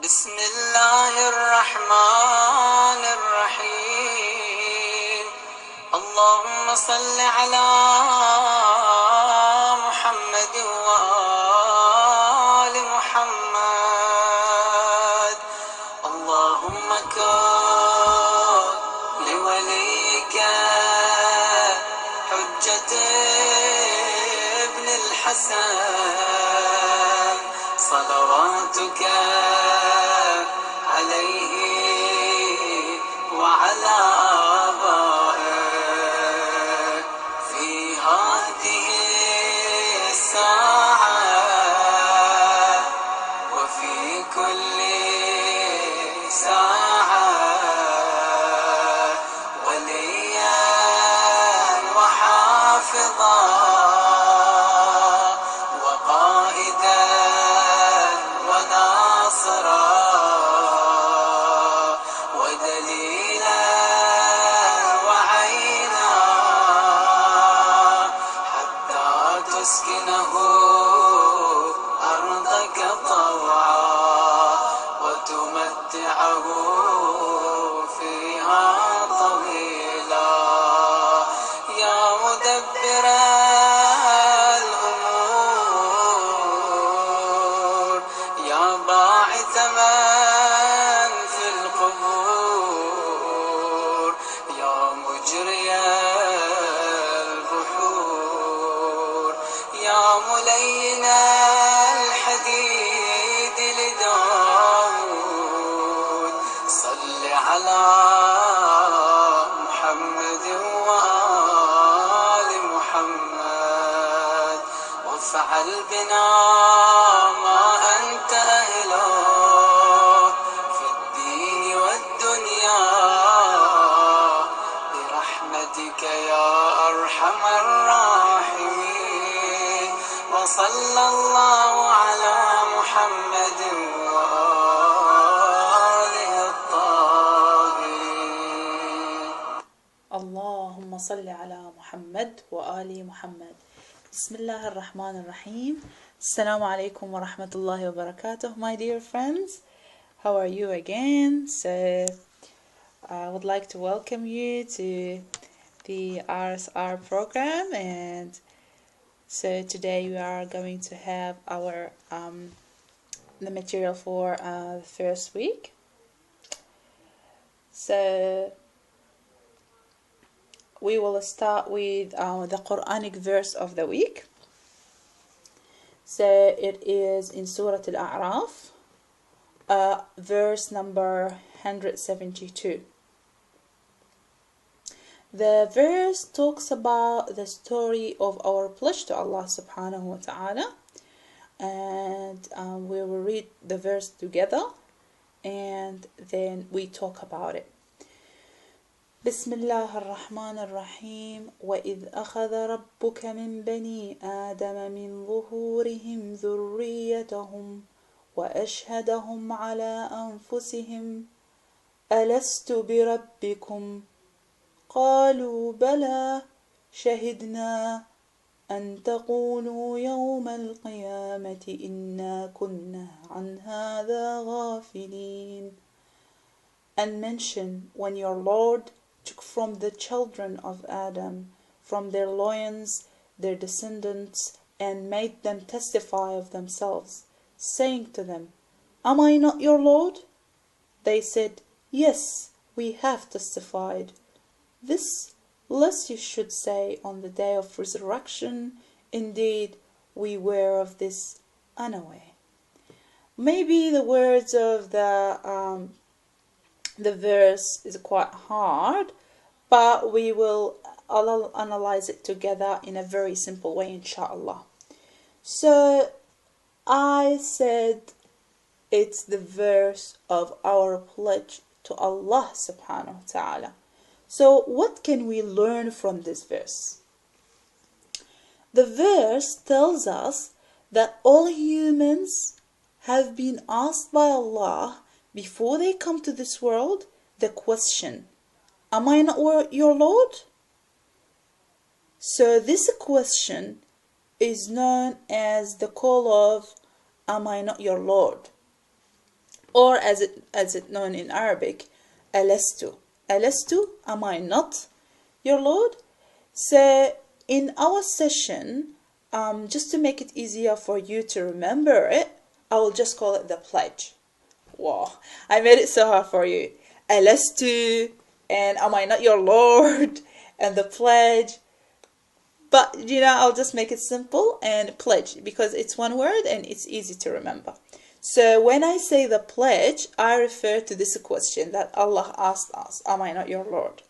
بسم الله الرحمن الرحيم اللهم صل على محمد وآل محمد اللهم كن لوليك حجة ابن الحسن صلواتك عليه وعلى آبائه في هذه الساعة وفي كل ساعة وليا وحافظا وقائدا وناصرا ودليلا وعينا حتى تسكنه أرضك طوعا وتمتعه فيها طويلا يا مدبر الأمور يا باعث من في القبور يا مجري البحور يا ملين الحديد لداود صل على محمد وآل محمد وافعل بنا ما أنت أهله في الدين والدنيا برحمتك يا أرحم الراحمين وصلى الله على محمد وآله الطاهرين. اللهم صل على محمد وآل محمد. بسم الله الرحمن الرحيم. Assalamu alaikum wa rahmatullahi wa barakatuh, my dear friends. How are you again? So I would like to welcome you to the RSR program, and so today we are going to have our the material for the first week. So we will start with the Quranic verse of the week. So it is in Surah Al-A'raf, verse number 172. The verse talks about the story of our pledge to Allah subhanahu wa ta'ala, and we will read the verse together and then we talk about it. بسم الله الرحمن الرحيم وإذ أخذ ربك من بني آدم من ظهورهم ذريتهم وأشهدهم على أنفسهم ألست بربكم قالوا بلى شهدنا أن تقولوا يوم القيامة إنا كنا عن هذا غافلين. And mention when your Lord took from the children of Adam, from their loins, their descendants, and made them testify of themselves, saying to them, Am I not your Lord? They said, Yes, we have testified. This, lest you should say on the day of resurrection, Indeed, we were of this unaware. Maybe the words of the verse is quite hard, but we will analyze it together in a very simple way, inshallah. So I said it's the verse of our pledge to Allah subhanahu wa ta'ala. So what can we learn from this verse? The verse tells us that all humans have been asked by Allah before they come to this world the question, Am I not your Lord? So this question is known as the call of Am I not your Lord? or as it known in Arabic, alastu. Alastu, am I not your Lord? So in our session, just to make it easier for you to remember it, I will just call it the pledge. Wow, I made it so hard for you. Alastu, and am I not your Lord? And the pledge. But I'll just make it simple and pledge, because it's one word and it's easy to remember. So when I say the pledge, I refer to this question that Allah asked us, am I not your Lord?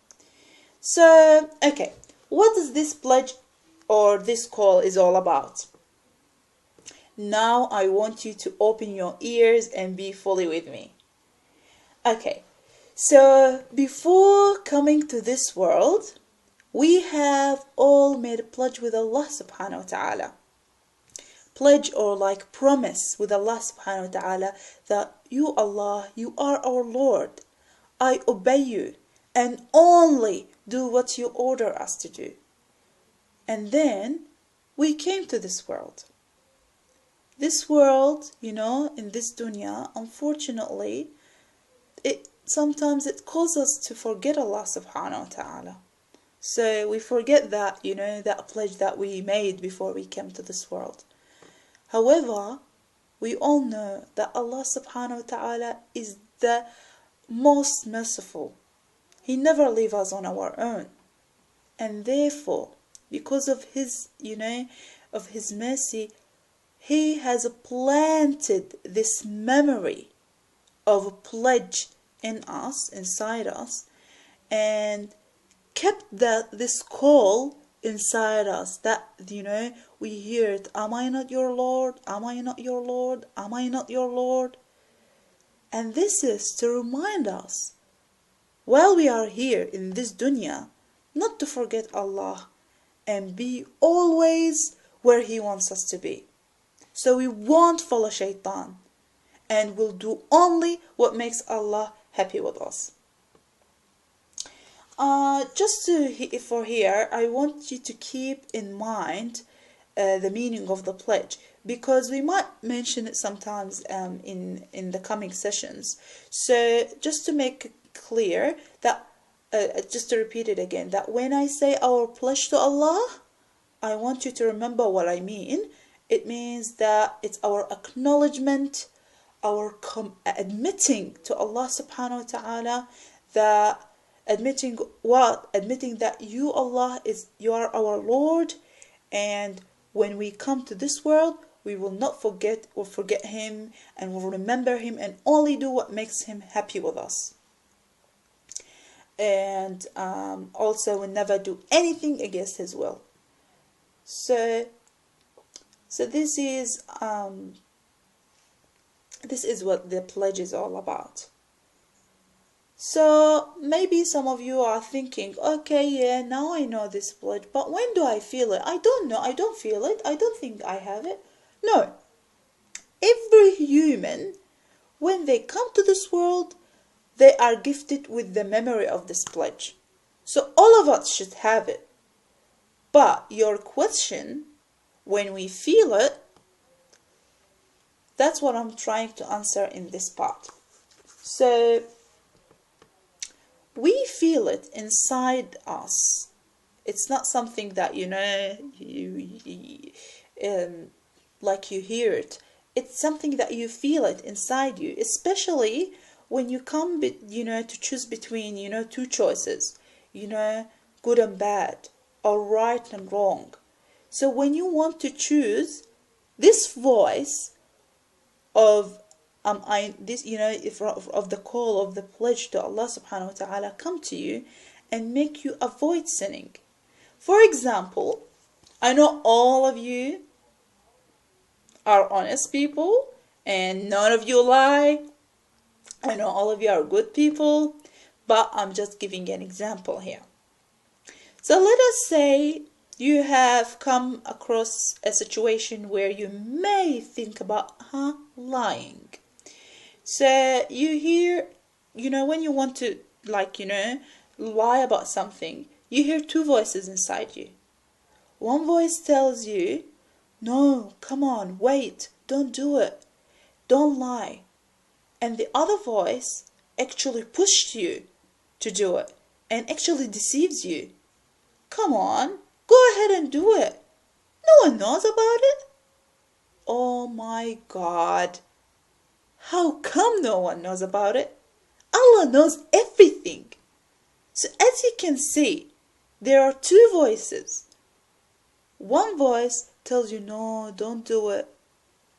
So, okay, what does this pledge or this call is all about? Now I want you to open your ears and be fully with me. Okay, so before coming to this world, we have all made a pledge with Allah subhanahu wa ta'ala. Pledge or like promise with Allah subhanahu wa ta'ala that you Allah, you are our Lord. I obey you and only do what you order us to do. And then we came to this world. This world, in this dunya, unfortunately, sometimes it causes us to forget Allah subhanahu wa ta'ala. So we forget that, that pledge that we made before we came to this world. However, we all know that Allah subhanahu wa ta'ala is the most merciful. He never leaves us on our own. And therefore, because of His, of His mercy, He has planted this memory of a pledge in us, inside us, and kept this call inside us that, we hear it, am I not your Lord? Am I not your Lord? Am I not your Lord? And this is to remind us, while we are here in this dunya, not to forget Allah and be always where He wants us to be. So we won't follow shaitan and will do only what makes Allah happy with us. For here, I want you to keep in mind the meaning of the pledge, because we might mention it sometimes in the coming sessions. So just to make it clear that, just to repeat it again, that when I say our pledge to Allah, I want you to remember what I mean. It means that it's our acknowledgement, our admitting to Allah subhanahu wa ta'ala that admitting that you Allah you are our Lord, and when we come to this world we will not forget Him, and will remember Him and only do what makes Him happy with us, and also will never do anything against His will. So this is what the pledge is all about. So maybe some of you are thinking, okay, yeah, now I know this pledge, but when do I feel it? I don't know, I don't feel it, I don't think I have it. No. Every human, when they come to this world, they are gifted with the memory of this pledge. So all of us should have it. But your question, when we feel it, that's what I'm trying to answer in this part. So we feel it inside us. It's not something that like you hear it. It's something that you feel it inside you, especially when you come to choose between two choices, good and bad, or right and wrong. So when you want to choose, this voice of of the call of the pledge to Allah subhanahu wa ta'ala come to you and make you avoid sinning. For example, I know all of you are honest people and none of you lie. I know all of you are good people, but I'm just giving an example here. So let us say you have come across a situation where you may think about lying. So you hear, when you want to lie about something, you hear two voices inside you. One voice tells you, no, come on, wait, don't do it, don't lie. and the other voice actually pushed you to do it and actually deceives you. Come on, go ahead and do it. No one knows about it. Oh my God. How come no one knows about it? Allah knows everything. So as you can see, there are two voices. One voice tells you, no, don't do it.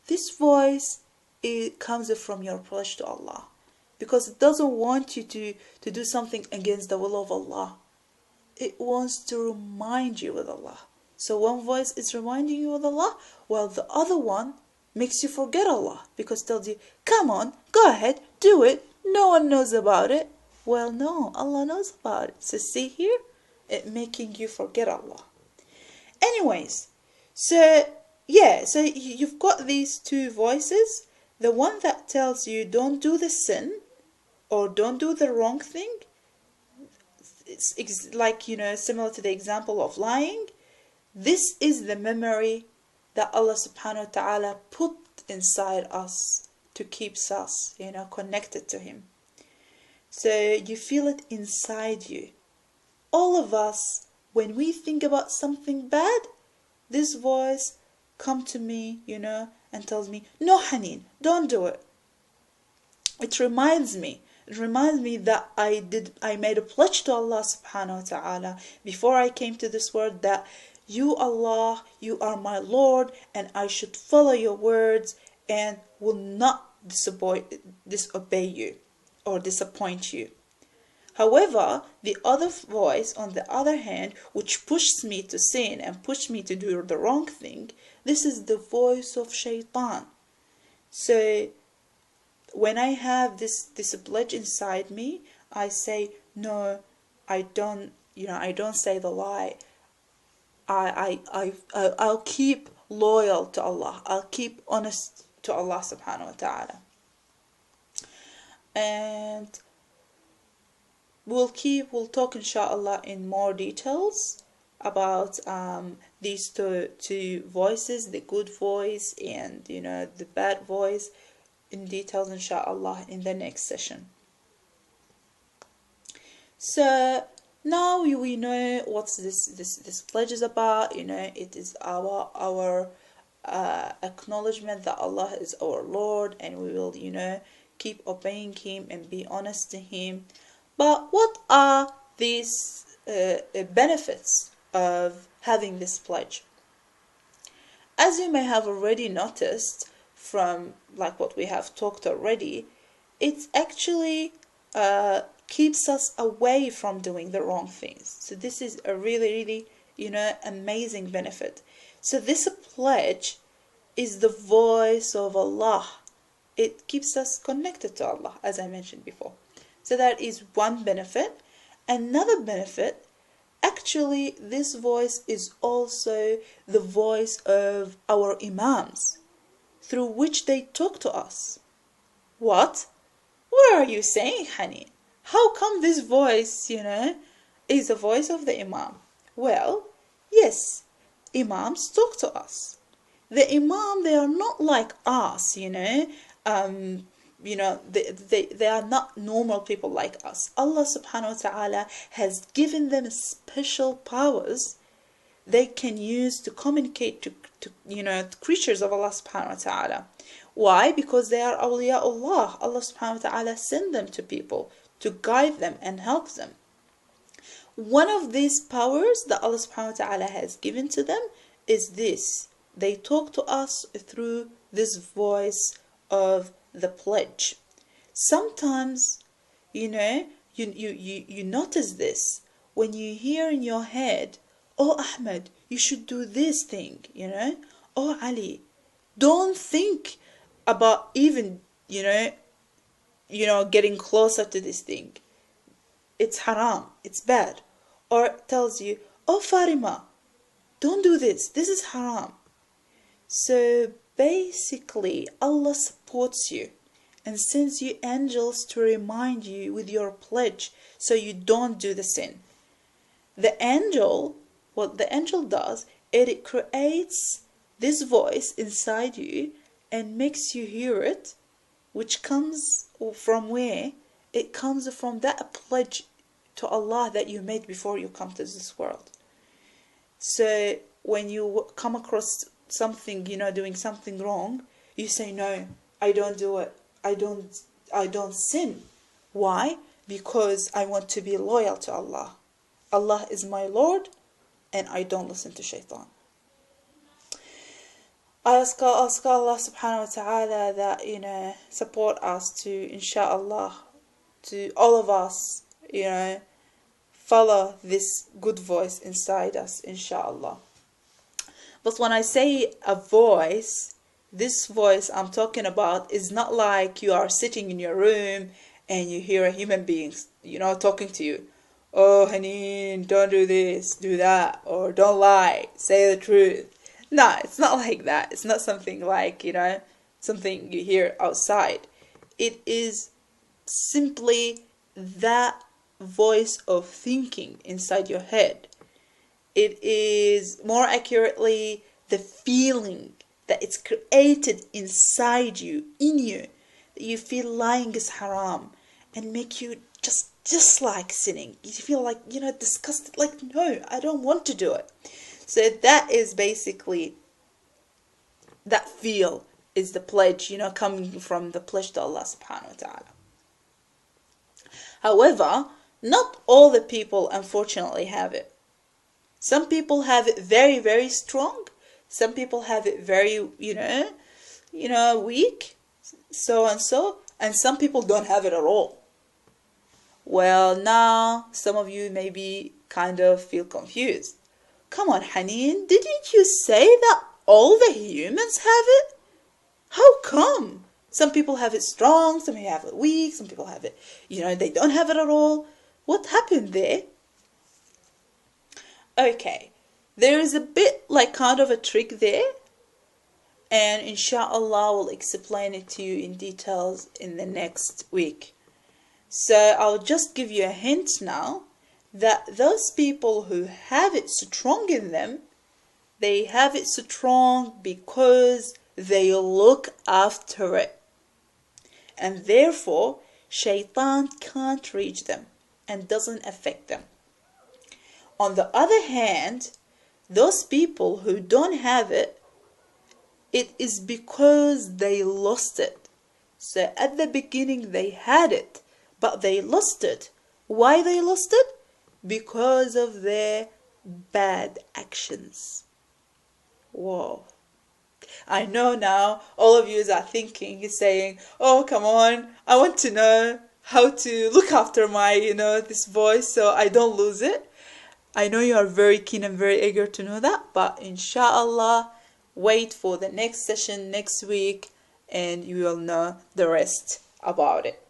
This voice, it comes from your pledge to Allah, because it doesn't want you to do something against the will of Allah. It wants to remind you with Allah. So one voice is reminding you with Allah, while the other one makes you forget Allah, because it tells you, come on, go ahead, do it. No one knows about it. Well, no, Allah knows about it. So see here, it making you forget Allah. Anyways, so yeah, so you've got these two voices. The one that tells you don't do the sin or don't do the wrong thing, it's like, similar to the example of lying. This is the memory that Allah subhanahu wa ta'ala put inside us to keep us, connected to Him. So you feel it inside you. All of us, when we think about something bad, this voice come to me, and tells me, no, Haneen, don't do it. It reminds me that I made a pledge to Allah subhanahu wa ta'ala before I came to this world, that you, Allah, you are my Lord, and I should follow your words and will not disobey you or disappoint you. However, the other voice, on the other hand, which pushes me to sin and pushes me to do the wrong thing, this is the voice of shaitan. So when I have this pledge inside me, I say, no, I don't say the lie. I'll keep loyal to Allah. I'll keep honest to Allah subhanahu wa ta'ala. And we'll talk inshallah in more details about these two voices, the good voice and the bad voice, in details inshallah in the next session. So now we know what this pledge is about. It is our acknowledgement that Allah is our Lord, and we will keep obeying Him and be honest to Him. But what are these benefits of having this pledge? As you may have already noticed from like what we have talked already, it actually keeps us away from doing the wrong things. So this is a really amazing benefit. So this pledge is the voice of Allah. It keeps us connected to Allah, as I mentioned before. So that is one benefit. Another benefit, actually this voice is also the voice of our imams, through which they talk to us. What? What are you saying, Haneen? How come this voice, is the voice of the imam? Well, yes, imams talk to us. The imam, they are not like us, they are not normal people like us. Allah subhanahu wa ta'ala has given them special powers they can use to communicate to creatures of Allah subhanahu wa ta'ala. Why? Because they are awliyaullah. Allah subhanahu wa ta'ala sent them to people to guide them and help them. One of these powers that Allah subhanahu wa ta'ala has given to them is this. They talk to us through this voice of the pledge. Sometimes, you notice this when you hear in your head, oh Ahmed, you should do this thing, oh Ali, don't think about even, getting closer to this thing. It's haram, it's bad. Or it tells you, oh Farima, don't do this, this is haram. So basically, Allah supports you and sends you angels to remind you with your pledge so you don't do the sin. What the angel does, it creates this voice inside you and makes you hear it which comes from where? It comes from that pledge to Allah that you made before you come to this world. So when you come across something, doing something wrong, you say, no, I don't do it. I don't sin. Why? Because I want to be loyal to Allah. Allah is my Lord, and I don't listen to shaitan. I ask Allah subhanahu wa ta'ala that, support us to, inshallah, to all of us, follow this good voice inside us, inshallah. But when I say a voice, this voice I'm talking about is not like you are sitting in your room and you hear a human being, talking to you. Oh, Haneen, don't do this, do that, or don't lie, say the truth. No, it's not like that. It's not something like, something you hear outside. It is simply that voice of thinking inside your head. It is more accurately the feeling that it's created inside you, in you, that you feel lying is haram and make you just dislike sinning. You feel like, disgusted, like, no, I don't want to do it. So that is basically, that feel is the pledge, coming from the pledge to Allah subhanahu wa ta'ala. However, not all the people unfortunately have it. Some people have it very, very strong. Some people have it very, weak, so and so. And some people don't have it at all. Well, now some of you maybe kind of feel confused. Come on, Haneen, didn't you say that all the humans have it? How come? Some people have it strong, some people have it weak, some people have it, they don't have it at all. What happened there? Okay, there is a bit like kind of a trick there, and inshallah we'll explain it to you in details in the next week. So I'll just give you a hint now that those people who have it strong in them, they have it strong because they look after it. And therefore, shaitan can't reach them and doesn't affect them. On the other hand, those people who don't have it, it is because they lost it. So at the beginning they had it, but they lost it. Why they lost it? Because of their bad actions. Whoa. I know now all of you are thinking, saying, oh, come on, I want to know how to look after my, this voice so I don't lose it. I know you are very keen and very eager to know that, but inshallah, wait for the next session next week and you will know the rest about it.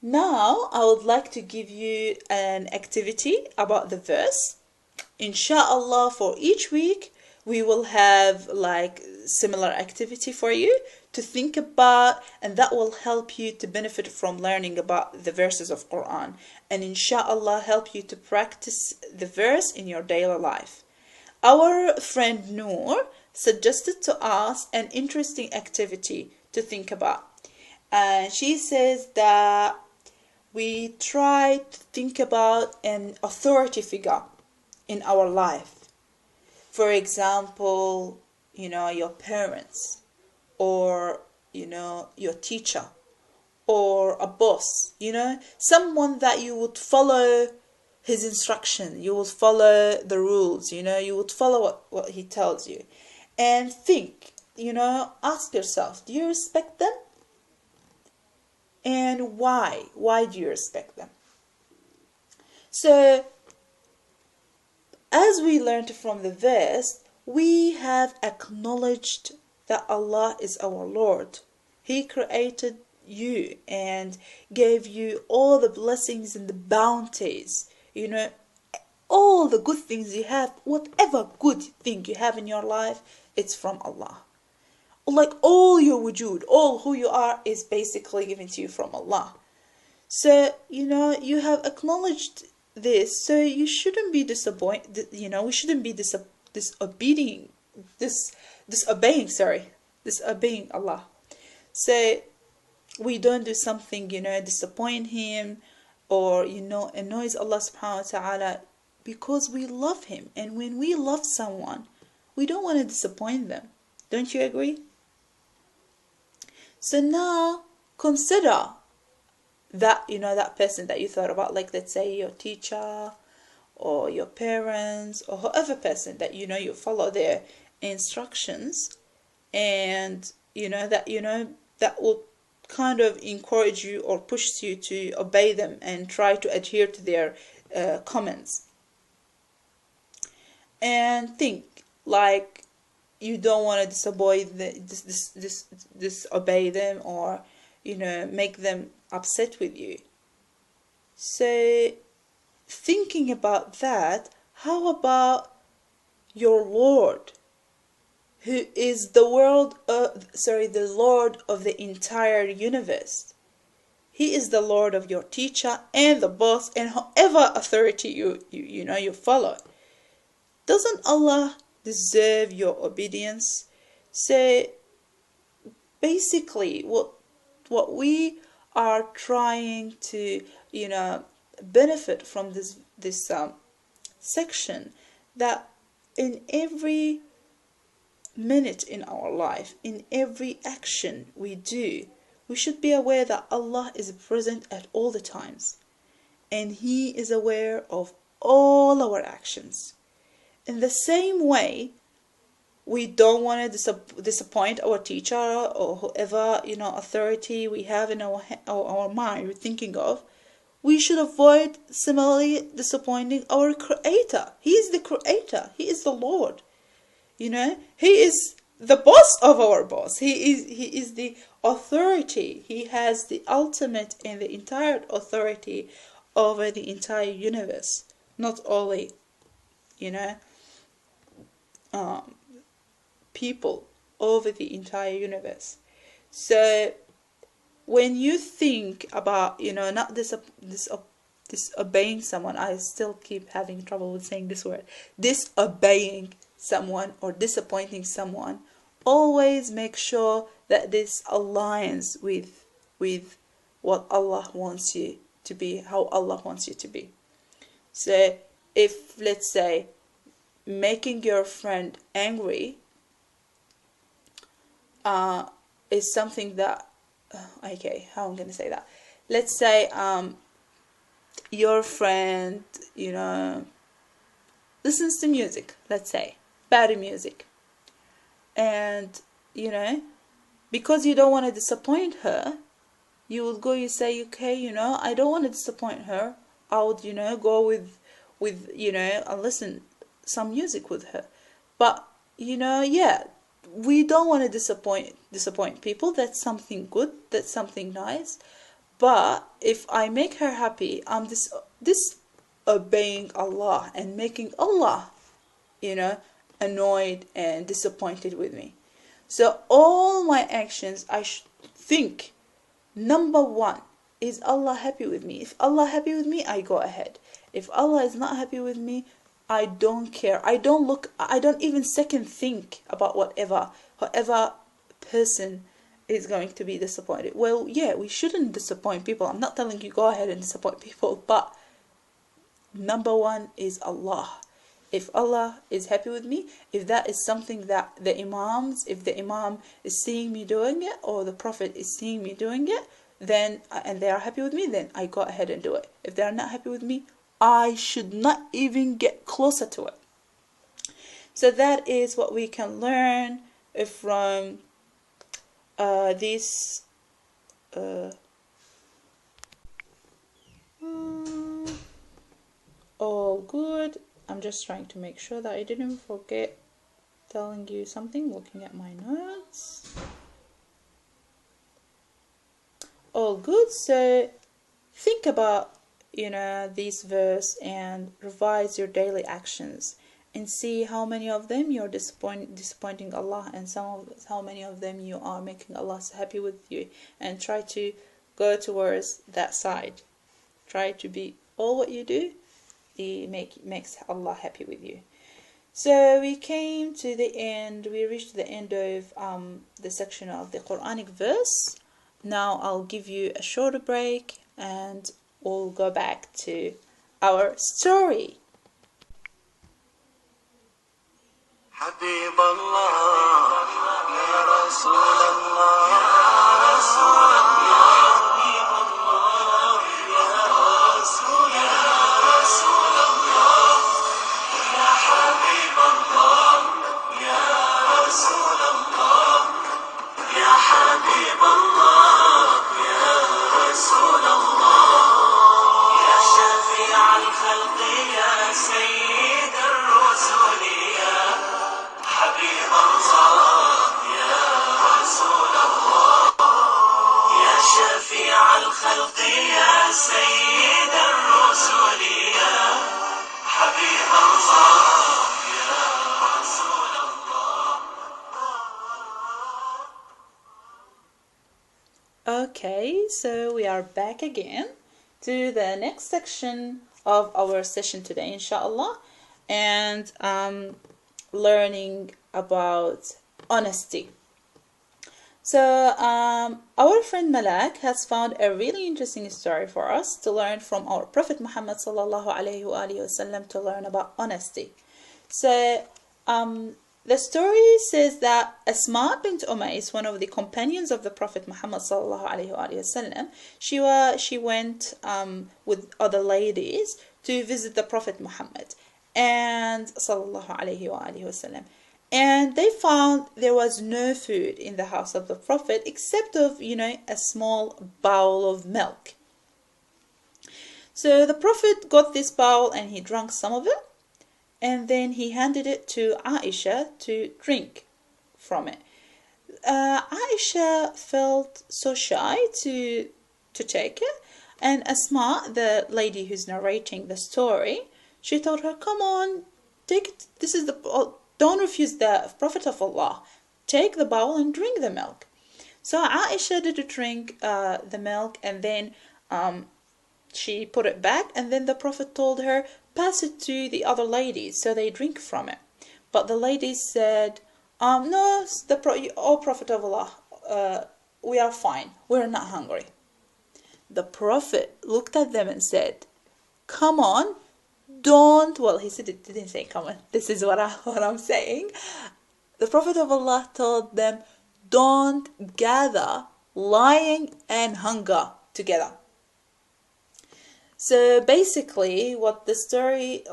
Now I would like to give you an activity about the verse. Inshallah, for each week we will have like similar activity for you to think about, and that will help you to benefit from learning about the verses of Quran, and inshallah help you to practice the verse in your daily life. Our friend Noor suggested to us an interesting activity to think about, and she says that we try to think about an authority figure in our life. For example, your parents, or your teacher, or a boss, someone that you would follow his instruction, you would follow the rules, you would follow what he tells you. And think, ask yourself, do you respect them? And why? Why do you respect them? So, as we learned from the verse, we have acknowledged that Allah is our Lord. He created you and gave you all the blessings and the bounties, all the good things you have, whatever good thing you have in your life, it's from Allah. Like all your wujud, all who you are is basically given to you from Allah. So, you have acknowledged this, so you shouldn't be disappointed, we shouldn't be disobeying, disobeying Allah. So we don't do something, disappoint him, or annoys Allah subhanahu wa ta'ala, because we love him. And when we love someone, we don't want to disappoint them. Don't you agree? So now consider that, that person that you thought about, like let's say your teacher or your parents or whoever person that you follow their instructions, and that will kind of encourage you or push you to obey them and try to adhere to their comments. And think like you don't want to disobey them, or make them upset with you. So thinking about that, how about your Lord, who is the Lord of the entire universe? He is the Lord of your teacher and the boss and whoever authority you follow. Doesn't Allah deserve your obedience? So basically, what we are trying to benefit from this section, that in every minute in our life, in every action we do, we should be aware that Allah is present at all the times, and He is aware of all our actions. In the same way, we don't want to disappoint our teacher or whoever authority we have in our mind we're thinking of. We should avoid similarly disappointing our Creator. He is the Creator. He is the Lord. He is the boss of our boss. He is the authority. He has the ultimate and the entire authority over the entire universe, not only people, over the entire universe. So when you think about not disobeying someone, I still keep having trouble with saying this word, disobeying someone or disappointing someone, always make sure that this aligns with what Allah wants you to be, how Allah wants you to be. So if, let's say, making your friend angry is something that okay, how I'm gonna say that, let's say your friend listens to music, let's say bad music, and because you don't want to disappoint her, you say, okay, I don't want to disappoint her, I would go with and listen some music with her. But yeah, we don't want to disappoint people. That's something good, that's something nice. But if I make her happy, I'm disobeying Allah and making Allah annoyed and disappointed with me. So all my actions, I should think, number one, is Allah happy with me? If Allah happy with me, I go ahead. If Allah is not happy with me, I don't care. I don't even second think about whatever person is going to be disappointed. Well, yeah, we shouldn't disappoint people. I'm not telling you go ahead and disappoint people, but number one is Allah. If Allah is happy with me, if that is something that if the Imam is seeing me doing it, or the Prophet is seeing me doing it, then, and they are happy with me, then I go ahead and do it. If they are not happy with me, I should not even get closer to it. So that is what we can learn from this all good. I'm just trying to make sure that I didn't forget telling you something, looking at my notes. All good. So think about this verse and revise your daily actions and see how many of them you're disappointing Allah, and how many of them you are making Allah happy with you, and try to go towards that side. Try to be all what you do, it makes Allah happy with you. So we came to the end, we reached the end of the section of the Quranic verse. Now I'll give you a shorter break and we'll go back to our story. حبيب الله يا رسول الله يا رسول الله حبيب الله يا رسول الله يا حبيب الله يا رسول الله يا حبيب الله يا رسول الله يا شفيع الخلق يا سيد الرسل يا حبيب الله يا رسول الله يا شفيع الخلق يا سيد الرسل يا حبيب الله يا رسول الله. Okay, so we are back again to the next section of our session today, inshallah, and learning about honesty. So our friend Malak has found a really interesting story for us to learn from our Prophet Muhammad sallallahu alaihi wasallam to learn about honesty. So the story says that Asma bint Umays, one of the companions of the Prophet Muhammad sallallahu alaihi wasallam, she went with other ladies to visit the Prophet Muhammad and sallallahu alaihi wasallam, and they found there was no food in the house of the Prophet except of a small bowl of milk. So the Prophet got this bowl and he drank some of it, and then he handed it to Aisha to drink from it. Aisha felt so shy to take it, and Asma, the lady who's narrating the story, she told her, "Come on, take it. This is don't refuse the Prophet of Allah. Take the bowl and drink the milk." So Aisha did drink the milk, and then she put it back, and then the Prophet told her, "Pass it to the other ladies so they drink from it." But the ladies said, "No, oh Prophet of Allah, we are fine. We're not hungry." The Prophet looked at them and said, "Come on, don't," well, he said, it didn't say come on. This is what I'm saying. The Prophet of Allah told them, "Don't gather lying and hunger together." So basically what the story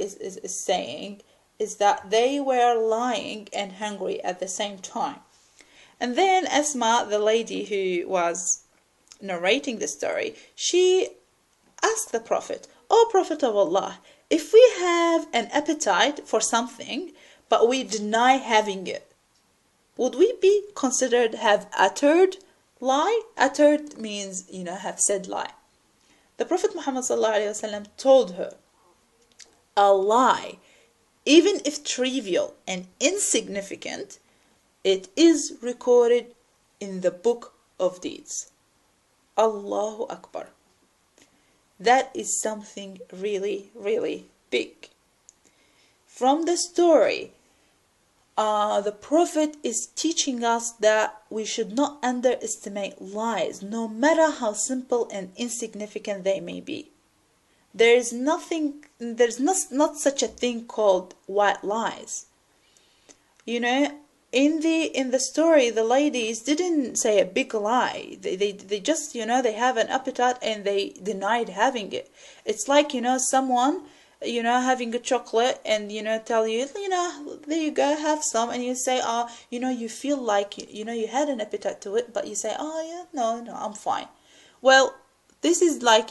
is saying is that they were lying and hungry at the same time. And then Asma, the lady who was narrating the story, she asked the Prophet, "Oh Prophet of Allah, if we have an appetite for something but we deny having it, would we be considered have uttered lie?" Uttered means, have said lie. The Prophet Muhammad ﷺ told her, "A lie, even if trivial and insignificant, it is recorded in the book of deeds." Allahu Akbar. That is something really, really big. From the story, the Prophet is teaching us that we should not underestimate lies, no matter how simple and insignificant they may be. There's not such a thing called white lies. In the story, the ladies didn't say a big lie. They just, they have an appetite and they denied having it. It's like, someone, having a chocolate and, tell you, there you go, have some. And you say, you feel like, you had an appetite to it, but you say, "Oh, yeah, no, I'm fine." Well, this is like,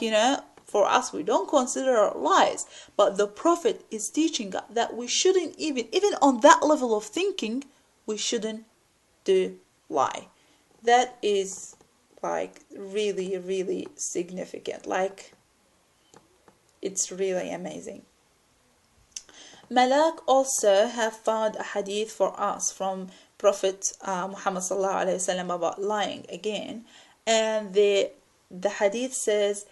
for us, we don't consider lies. But the Prophet is teaching us that we shouldn't even on that level of thinking, we shouldn't do lie. That is like really, really significant. Like, it's really amazing. Malak also have found a hadith for us from Prophet Muhammad sallallahu alaihi wasallam about lying again, and the hadith says,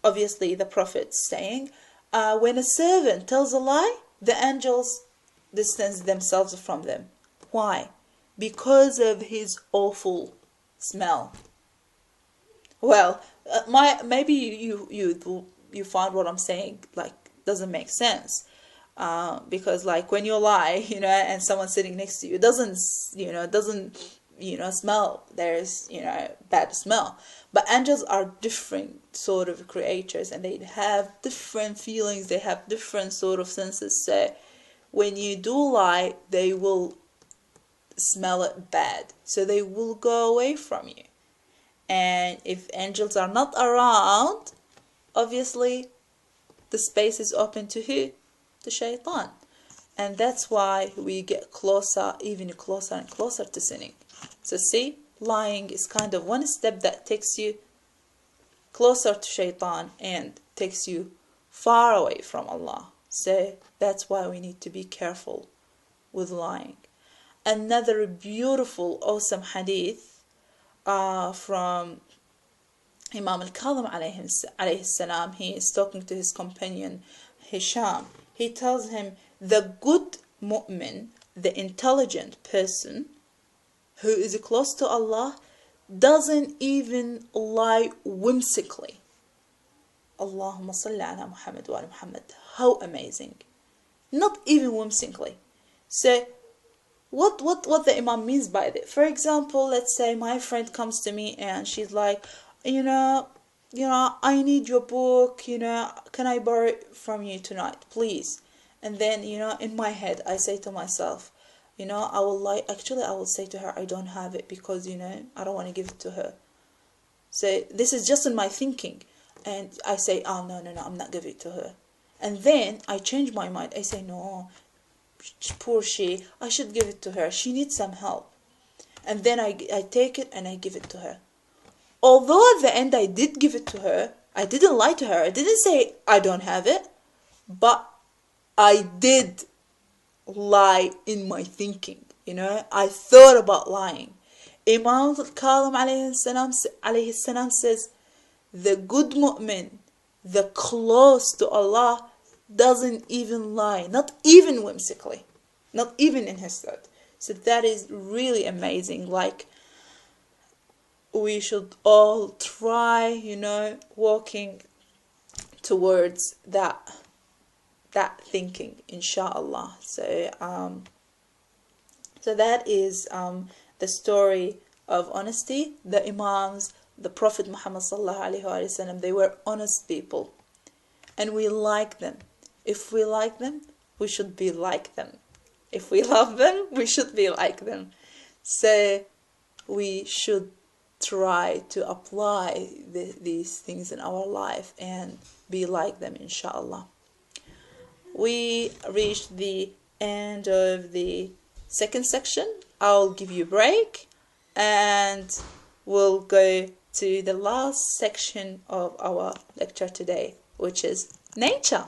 obviously the Prophet saying, when a servant tells a lie, the angels distance themselves from them. Why? Because of his awful smell. Well, maybe you find what I'm saying like doesn't make sense. Because like when you lie, and someone's sitting next to you, doesn't smell. There's bad smell. But angels are different sort of creatures, and they have different feelings. They have different sort of senses. So when you do lie, they will smell it bad, so they will go away from you. And if angels are not around, obviously the space is open to who? The shaitan. And that's why we get closer, even closer and closer to sinning. So see, lying is kind of one step that takes you closer to shaitan and takes you far away from Allah. So that's why we need to be careful with lying. Another beautiful, awesome hadith from Imam al-Kadhim alayhi salam. He is talking to his companion Hisham. He tells him, the good mu'min, the intelligent person who is close to Allah, doesn't even lie whimsically. Allahumma salli ala Muhammad wa ala Muhammad. How amazing. Not even whimsically. So what the Imam means by that? For example, let's say my friend comes to me and she's like, I need your book, can I borrow it from you tonight, please? And then, in my head, I say to myself, I will say to her, I don't have it because, I don't want to give it to her. So this is just in my thinking. And I say, oh, no, I'm not giving it to her. And then I change my mind. I say, no, poor she, I should give it to her. She needs some help. And then I take it and I give it to her. Although at the end I did give it to her, I didn't lie to her. I didn't say I don't have it, but I did lie in my thinking. I thought about lying. Imam al-Kadhim alayhi salam says, the good mu'min, the close to Allah, doesn't even lie, not even whimsically, not even in his thought. So that is really amazing. Like, we should all try, walking towards that thinking, inshallah. So that is the story of honesty. The Imams, the Prophet Muhammad sallallahu alaihi wasallam, they were honest people, and we like them. If we like them, we should be like them. If we love them, we should be like them. So we should try to apply these things in our life and be like them, inshallah. We reached the end of the second section. I'll give you a break and we'll go to the last section of our lecture today, which is nature.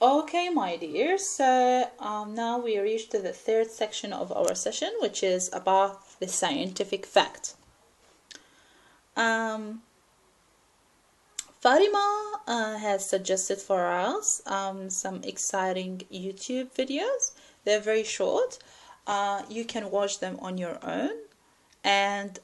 Okay, my dear, so now we reached to the third section of our session, which is about the scientific fact. Fatima has suggested for us some exciting YouTube videos. They're very short. You can watch them on your own and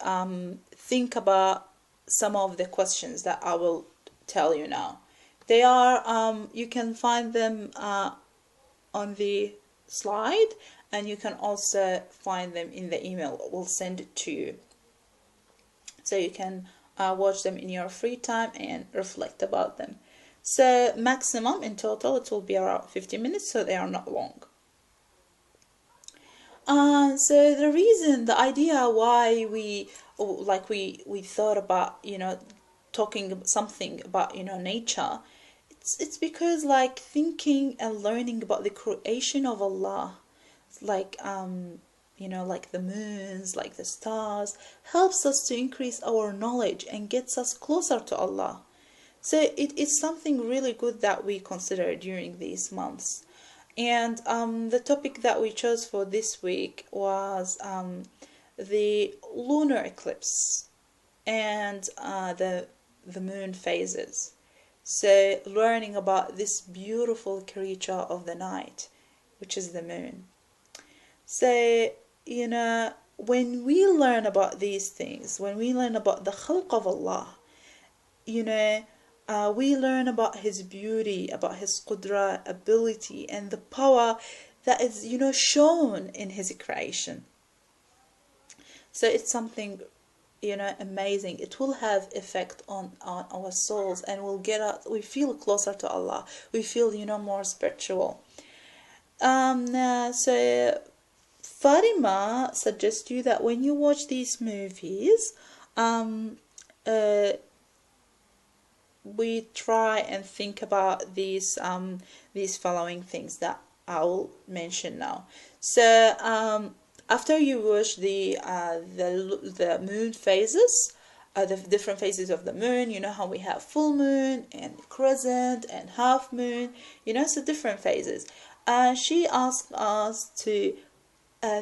think about some of the questions that I will tell you now. They are, you can find them on the slide, and you can also find them in the email. We'll send it to you. So you can watch them in your free time and reflect about them. So maximum in total it will be around 50 minutes, so they are not long. So the idea why we thought about, you know, talking something about, you know, nature, it's because like thinking and learning about the creation of Allah, like you know, like the moons, like the stars, helps us to increase our knowledge and gets us closer to Allah. So it is something really good that we consider during these months. And the topic that we chose for this week was the lunar eclipse and the moon phases. So learning about this beautiful creature of the night, which is the moon. So, you know, when we learn about these things, when we learn about the khalq of Allah, you know, we learn about His beauty, about His qudra, ability, and the power that is, you know, shown in His creation. So it's something, you know, amazing. It will have effect on our souls, and we feel closer to Allah. We feel, you know, more spiritual. So Fatima suggests you that when you watch these movies, we try and think about these following things that I'll mention now. So after you watch the moon phases, the different phases of the moon, you know how we have full moon and crescent and half moon, you know, so different phases. She asked us to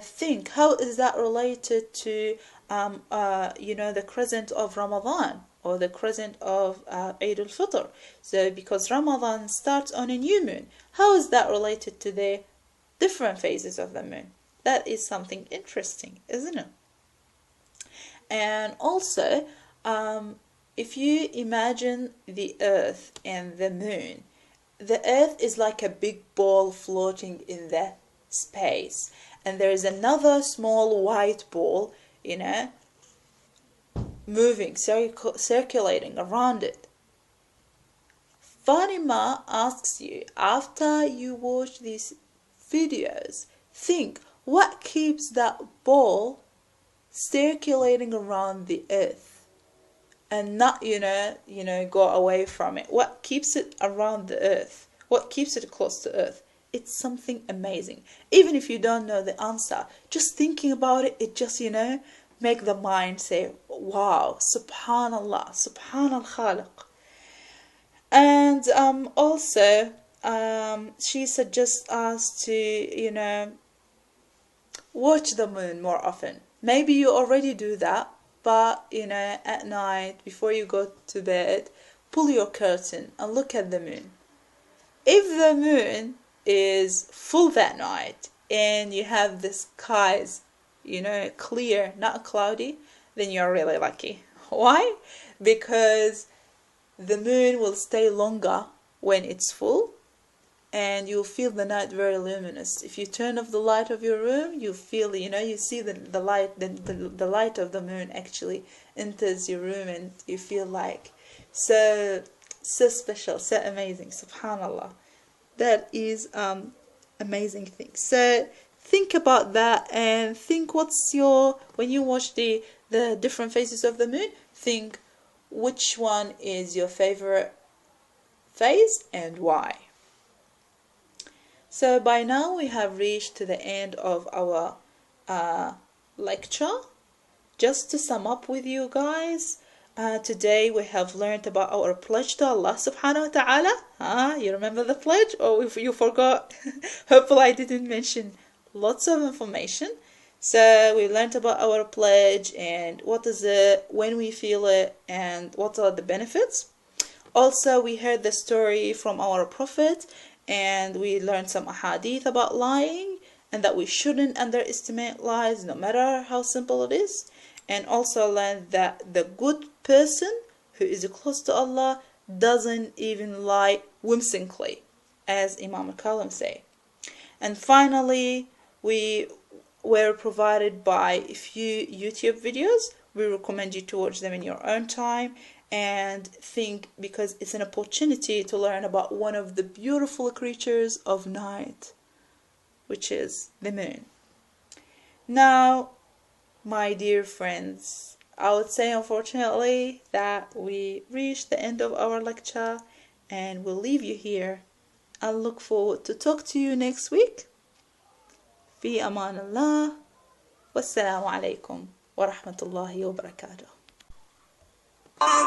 think how is that related to you know, the crescent of Ramadan or the crescent of Eid al-Fitr. So because Ramadan starts on a new moon, how is that related to the different phases of the moon? That is something interesting, isn't it? And also, if you imagine the earth and the moon, the earth is like a big ball floating in the space, and there is another small white ball, you know, moving, circulating around it. Fatima asks you, after you watch these videos, think what keeps that ball circulating around the earth and not, you know, go away from it. What keeps it around the earth? What keeps it close to earth? It's something amazing. Even if you don't know the answer, just thinking about it, it just, you know, make the mind say, wow, subhanallah, subhanal khaliq. And also, she suggests us to, you know, watch the moon more often. Maybe you already do that, but, you know, at night, before you go to bed, pull your curtain and look at the moon. If the moon is full that night and you have the skies, you know, clear, not cloudy, then you're really lucky. Why? Because the moon will stay longer when it's full, and you'll feel the night very luminous. If you turn off the light of your room, you feel, you know, you see the light, the light of the moon actually enters your room, and you feel like so special, so amazing. Subhanallah. That is amazing thing. So think about that, and think when you watch the different phases of the moon, think which one is your favorite phase and why. So by now we have reached to the end of our lecture. Just to sum up with you guys, today we have learned about our pledge to Allah subhanahu wa ta'ala. You remember the pledge, or if you forgot? Hopefully I didn't mention lots of information. So we learned about our pledge and what is it, when we feel it, and what are the benefits. Also, we heard the story from our Prophet, and we learned some ahadith about lying, and that we shouldn't underestimate lies no matter how simple it is. And also learned that the good person who is close to Allah doesn't even lie whimsically, as Imam al-Kalam say. And finally, we were provided by a few YouTube videos. We recommend you to watch them in your own time and think, because it's an opportunity to learn about one of the beautiful creatures of night, which is the moon. Now, my dear friends, I would say unfortunately that we reached the end of our lecture, and we'll leave you here. I look forward to talk to you next week. في أمان الله والسلام عليكم ورحمة الله وبركاته.